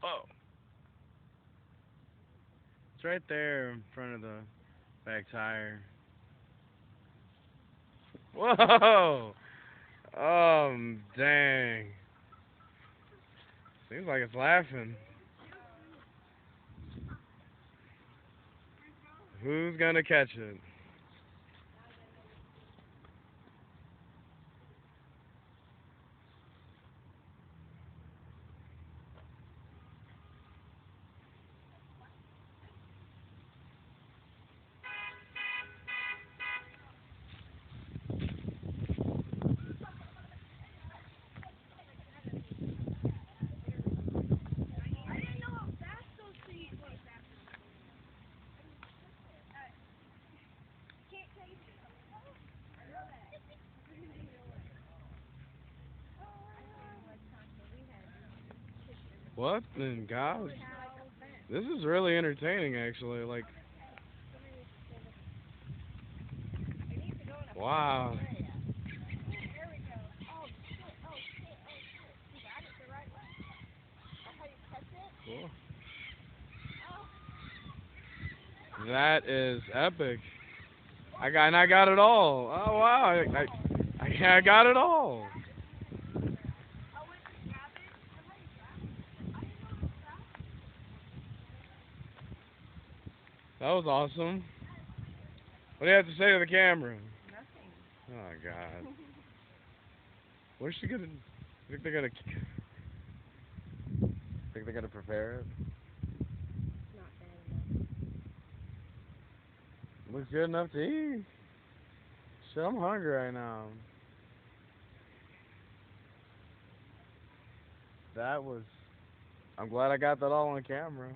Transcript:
Whoa. It's right there in front of the back tire. Whoa! Dang. Seems like it's laughing. Who's gonna catch it? What in God? This is really entertaining, actually. Like, wow. Cool. That is epic. I got it all. Oh wow! I got it all. That was awesome. What do you have to say to the camera? Oh God. Where's she gonna? Think they're gonna? Think they're gonna prepare it? Looks good enough to eat. Shit, I'm hungry right now. That was. I'm glad I got that all on camera.